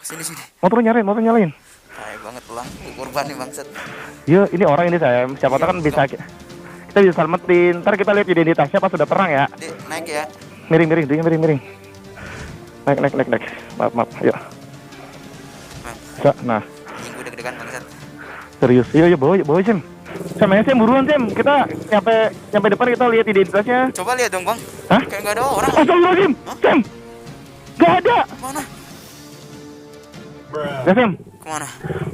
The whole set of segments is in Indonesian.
Sini. Motor nyalain. Tai banget pulang. Korban nih bangsat. Iya, ini orang ini saya. Siapa tahu kan bisa kita bisa selamatin. Ntar kita lihat identitasnya pas sudah perang ya. Dek, naik ya. Miring, dia miring. Naik. Maaf, ayo. Nah, Anjing gue deg-degan bangsat. serius. Iya, bawa Sam. Sam buruan Sam. Kita nyampe depan kita lihat identitasnya. Coba lihat dong, Bang. Hah? Kayak enggak ada orang. Astagfirullahaladzim. Sam. Gak ada. Mana? Ya Sam. Kemana?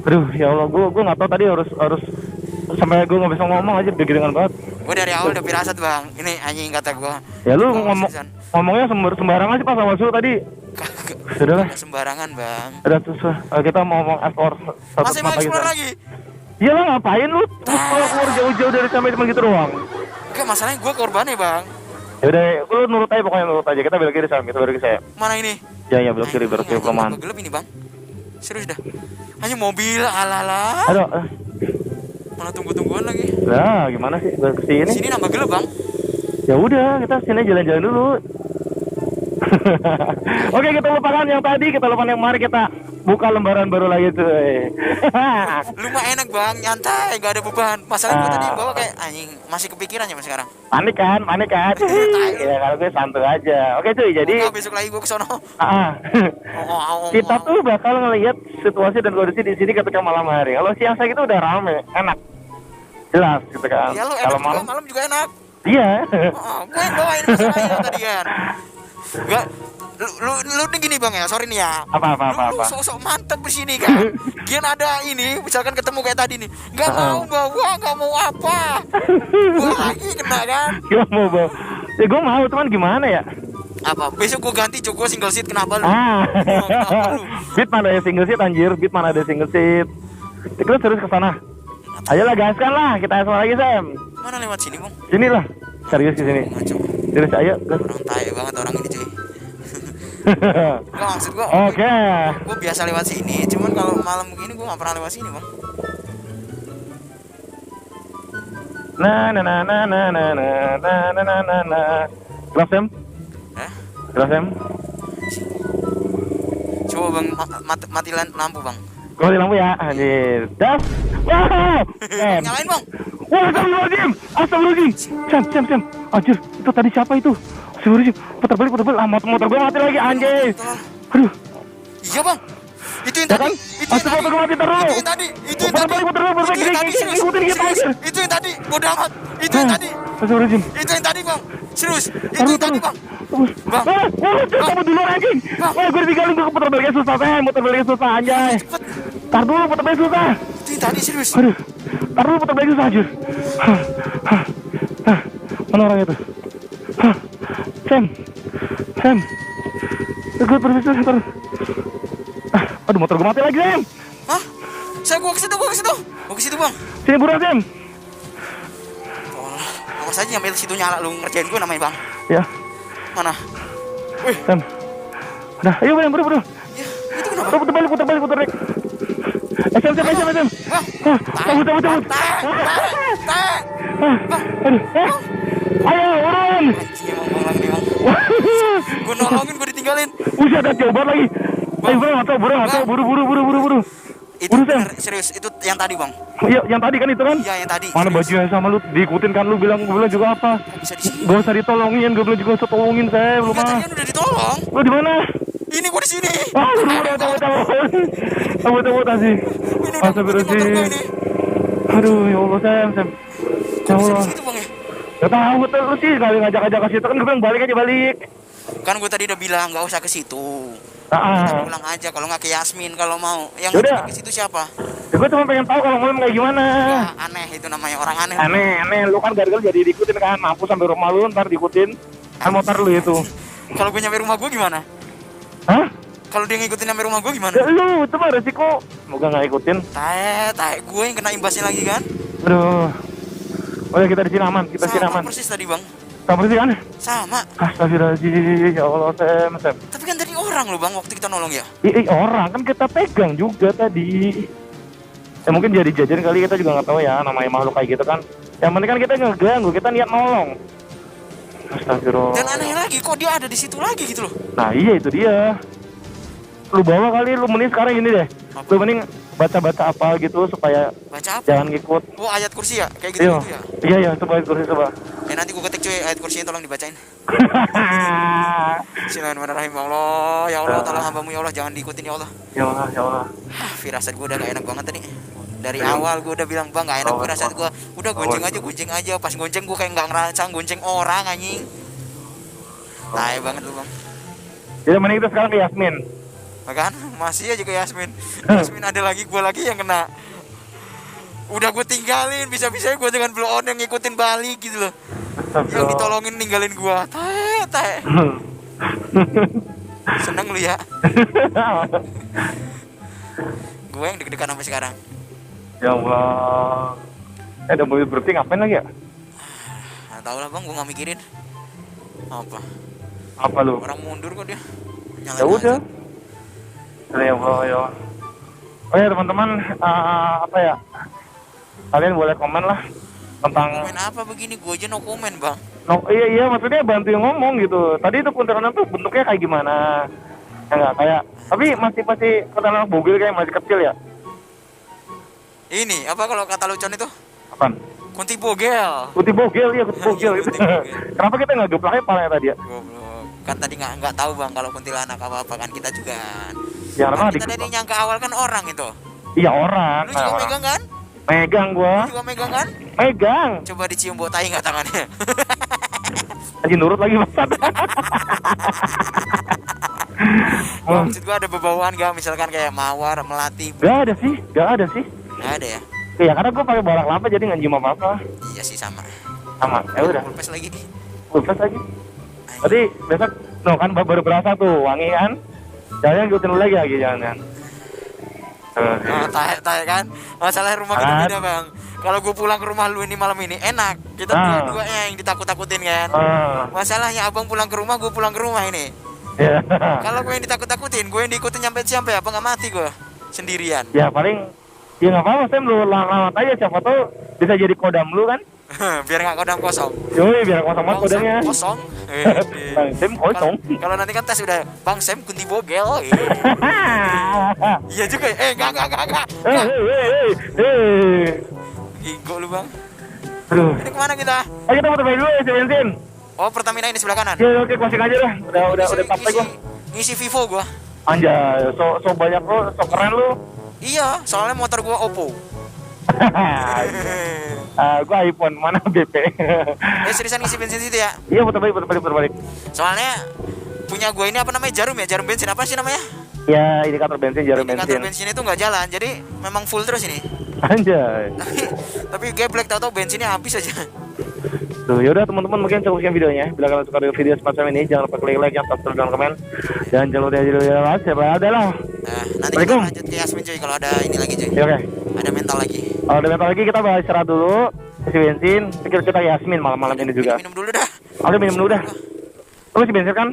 Aduh, ya Allah, gue nggak tahu tadi harus sampai gue nggak bisa ngomong aja deg-degan banget. Gue dari awal udah firasat, Bang. Ini anjing kata gue. Ya lu ngomongnya sembarangan sih pas awal suruh tadi. Sudahlah. Sembarangan, Bang. Udah susah. Kita mau ngomong ekspor satu Masih mau explore lagi? Iya lah, ngapain lu? Keluar jauh-jauh dari sampai cuma gitu doang. Enggak, masalahnya gue korbannya, Bang. Ya udah, lu nurut aja. Kita belok kiri Sam, kita belok kiri saya. Mana ini? Ya belok kiri perumahan. Gelap ini, Bang. Serius dah. Hanya mobil ala-ala. Aduh. Mana tunggu-tungguan lagi. Nah, gimana sih? Kesini. Sini nambah gelap, Bang. Ya udah, kita sini jalan-jalan dulu. Oke, kita lupakan yang tadi, mari kita buka lembaran baru lagi cuy. Lu mah enak, Bang, nyantai, gak ada beban. Masalahnya gue tadi bawa kayak anjing, masih kepikiran ya sekarang. Panik kan? Ya kalau gue santai aja. Oke cuy, jadi besok lagi gue kesono. Kita tuh bakal ngelihat situasi dan kondisi di sini ketika malam hari. Kalau siang saya gitu udah rame, enak. Jelas gitu kan. Ya lu Kalau enak malam juga enak. Iya. Gue yang bawain masalahnya tadi kan. Enggak, lu nih gini Bang ya, sorry nih ya. Apa. Lu sok-sok mantep di sini kan. Gian ada ini, misalkan ketemu kayak tadi nih. Enggak mau bawa, enggak mau apa. Gua lagi kena kan. Gak mau bawa. Ya gue mau, cuman gimana ya? Apa? Besok gua ganti coba single seat, kenapa lu? Beat mana ada single seat anjir, Kita terus ke sana. Ayolah gaskan lah, kita asal lagi Sam. Mana lewat sini, Bang? Sini lah. Serius ke sini. Terus ayo. Orang tai banget orang ini, cuy. Gua maksud gua. Oke. Gua biasa lewat sini, cuman kalau malam begini gua enggak pernah lewat sini, Bang. Kelas Sam? Kelas Sam? Coba Bang mati lampu, Bang. Mati lampu ya, anjir. Das. Wow. Nyalain, Bang. Wah, astagfirullahaladzim. Sam. Anjir, itu tadi siapa itu? Astagfirullahaladzim. Putar balik. Motor gue mati lagi, anjir. Aduh. Iya, Bang. Itu yang tadi. Motor gue mati terus. Itu yang tadi. Ikutin kita, anjir. Itu yang tadi. Bodoh amat. Itu yang tadi. Astagfirullahaladzim. Itu yang tadi, Bang. Serius. Itu yang tadi, Bang. Bang. Kamu dulu anjing. Wah, gue ditinggalin, gue putar baliknya susah, Muter baliknya susah, anjay. Tar dulu, putar balik susah. Itu yang tadi, serius. Aduh. Tar dulu, putar balik susah, anjir. Mana orang itu? Sam. Gue permisi, ntar. Aduh, motor gue mati lagi, Sam. Hah? Gua ke situ, Bang. Sini buruan, Sam. Awas aja nyampe situ nyala lu ngerjain gue namanya, Bang. Ya. Mana? Wih. Sam. Udah, ayo, Bang, buru. Ya, itu kenapa? Putar balik. Sam. Cabut. Aduh. Ayo, urun. Anjing emang Bang lagi, Bang. Gue nolongin, gue ditinggalin. Udah ada coba lagi. Ayo, buru. Itu bener, serius, itu yang tadi, Bang. Iya, yang tadi kan itu kan? Iya, yang tadi. Mana baju yang sama lu diikutin kan, lu bilang juga apa? Bisa di sini. Gak usah ditolongin, gue bilang juga usah tolongin saya, belum Tadi kan udah ditolong. Lu di mana? Ini gue di sini. Wah, cabut asih. Ini udah motor gue ini. Aduh, ya Allah, Sam. Kok bisa di situ, Bang ya? Gak tahu betul lu sih, kali ngajak ke situ kan gue bilang balik. Kan gue tadi udah bilang gak usah ke situ. Kita pulang aja kalau nggak ke Yasmin kalau mau. Yang ke situ siapa? Ya, gue cuma pengen tahu kalau malam kayak gimana. Ya, aneh itu namanya orang aneh. Aneh. Lu kan gara-gara jadi diikutin kan, mampu sampai rumah lu ntar diikutin. Kan motor lu itu. Kalau gue nyampe rumah gue gimana? Hah? Kalau dia ngikutin nyampe rumah gue gimana? Ya, lu itu mah resiko. Semoga nggak ikutin. Tae gue yang kena imbasnya lagi kan? Aduh. Oh ya, kita di sini aman. Sama persis tadi, Bang. Sama persis kan? Sama. Astagfirullahaladzim, ya Allah, Sam. Tapi kan tadi orang loh, Bang, waktu kita nolong ya. Orang kan kita pegang juga tadi. Ya mungkin jadi jajan kali, kita juga nggak tahu ya, namanya makhluk kayak gitu kan. Yang penting kan kita ngeganggu, kita niat nolong. Astagfirullah. Dan aneh lagi, kok dia ada di situ lagi gitu loh. Nah iya, itu dia. lu bawa kali, lu mending sekarang gini deh. Apa? Lu mending baca-baca apa gitu supaya Baca apa? jangan ngikut. Oh, ayat kursi ya? Kayak Iya, gitu-gitu ya? iya, coba kursi coba. Nanti gue ketik cuy, ayat kursinya tolong dibacain. Bismillahirrahmanirrahim. Ya Allah, ya Allah, tolong hambamu ya Allah, jangan diikutin ya Allah. Ya Allah, ya Allah. Firasat gue udah gak enak banget tadi. Dari awal gue udah bilang, bang, gak enak firasat gue. Udah gonceng aja. Pas gonceng gue kayak gak ngerasa gonceng orang anjing. Tai banget lu bang. Jadi mending kita sekarang ke Yasmin. Kan masih aja ke Yasmin. Yasmin ada lagi, gue lagi yang kena. Udah gue tinggalin, bisa-bisanya gue dengan blow on yang ngikutin balik gitu loh. Yang ditolongin ninggalin gue. Tai. Seneng lu ya. Gue yang deg-degan sampai sekarang. Ya Allah. Ada mobil berhenti ngapain lagi ya? Nah, tau lah bang, gue gak mikirin. Apa lu? Orang mundur kok dia. Ya udah. Ya Allah, ya. Oh ya teman-teman, apa ya? Kalian boleh komen lah tentang komen apa begini, gue aja no komen bang. No, iya maksudnya bantu yang ngomong gitu. Tadi itu kuntilanak tuh bentuknya kayak gimana? Ya enggak kayak, tapi masih kuntilanak mobil kayak masih kecil ya. Ini apa kalau kata Lucon itu? Apaan? Kunti bogel. Kunti bogel ya, kunti bogel itu. Kenapa kita nggak geplaknya palanya tadi ya? Goblok. Kan tadi nggak tahu bang kalau kuntilanak apa kan kita juga. Ya Kan kan kita tadi nyangka awal kan orang itu. Iya orang. Lu juga orang. megang kan? Megang gua. Lu juga megang kan? Megang. Coba dicium bau tai nggak tangannya? Anjing nurut lagi Bangsat. Maksud gua ada bebauan gak? Misalkan kayak mawar, melati. Gak ada sih. Nggak ada ya? Ya karena gua pakai borak lapa jadi nggak nyium apa-apa. Iya sih sama. Sama. Ya udah. Pulpes lagi nih. Pulpes lagi. Tadi besok, no kan baru berasa tuh wangi kan? Jangan ngikutin lu lagi jangan. Oh, tahe kan? Masalah rumah kita beda bang. Kalau gue pulang ke rumah lu ini malam ini enak. Kita dua-duanya yang ditakut-takutin kan. Masalahnya abang pulang ke rumah, gue pulang ke rumah ini. Yeah. Kalau gue yang ditakut-takutin, gue yang diikutin sampai apa nggak mati gue sendirian. Ya paling, ya nggak apa-apa Sam, lu lawat aja siapa tahu bisa jadi kodam lu kan? Biar nggak kodam kosong. Yoi, biar kosong banget kodamnya. Kosong. Bang Sam kosong. Kalau nanti kan tes udah Bang Sam kunti bogel. Iya juga. Enggak. Gigo lu bang. Aduh. Ini kemana kita? Ayo kita motor dulu isi bensin. Oh Pertamina ini sebelah kanan. Ya oke closing aja lah. Udah sampai gua. Ngisi Vivo gua. Anjay, so banyak lu, so keren lu. Iya, soalnya motor gua Oppo. Gua iPhone, mana BP? Seriusan ngisi bensin situ ya? Iya putar balik. Soalnya punya gua ini apa namanya, jarum bensin apa sih namanya? Ya indikator bensin, jarum indikator bensin. bensin itu nggak jalan, jadi memang full terus ini. Anjay. Tapi geblek, tahu bensinnya habis aja. Tuh, yaudah teman-teman mungkin cukup sekian videonya. Bila kalian suka dengan video semacam ini, jangan lupa klik like, subscribe dan komen. Dan jangan lupa like, siapa ada lah. Nah, nanti kita lanjut ke Yasmin cuy kalau ada ini lagi cuy. Ya, oke. Ada mental lagi. Kalau ada mental lagi kita bahas istirahat dulu, isi bensin. Pikir kita Yasmin malam-malam ini juga. Minum dulu dah. Oke, minum dulu dah. Lu isi bensin kan?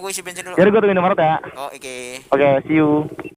Gue isi bensin dulu. Jadi gue tuh minum ya. Oh, oke. Oke, see you.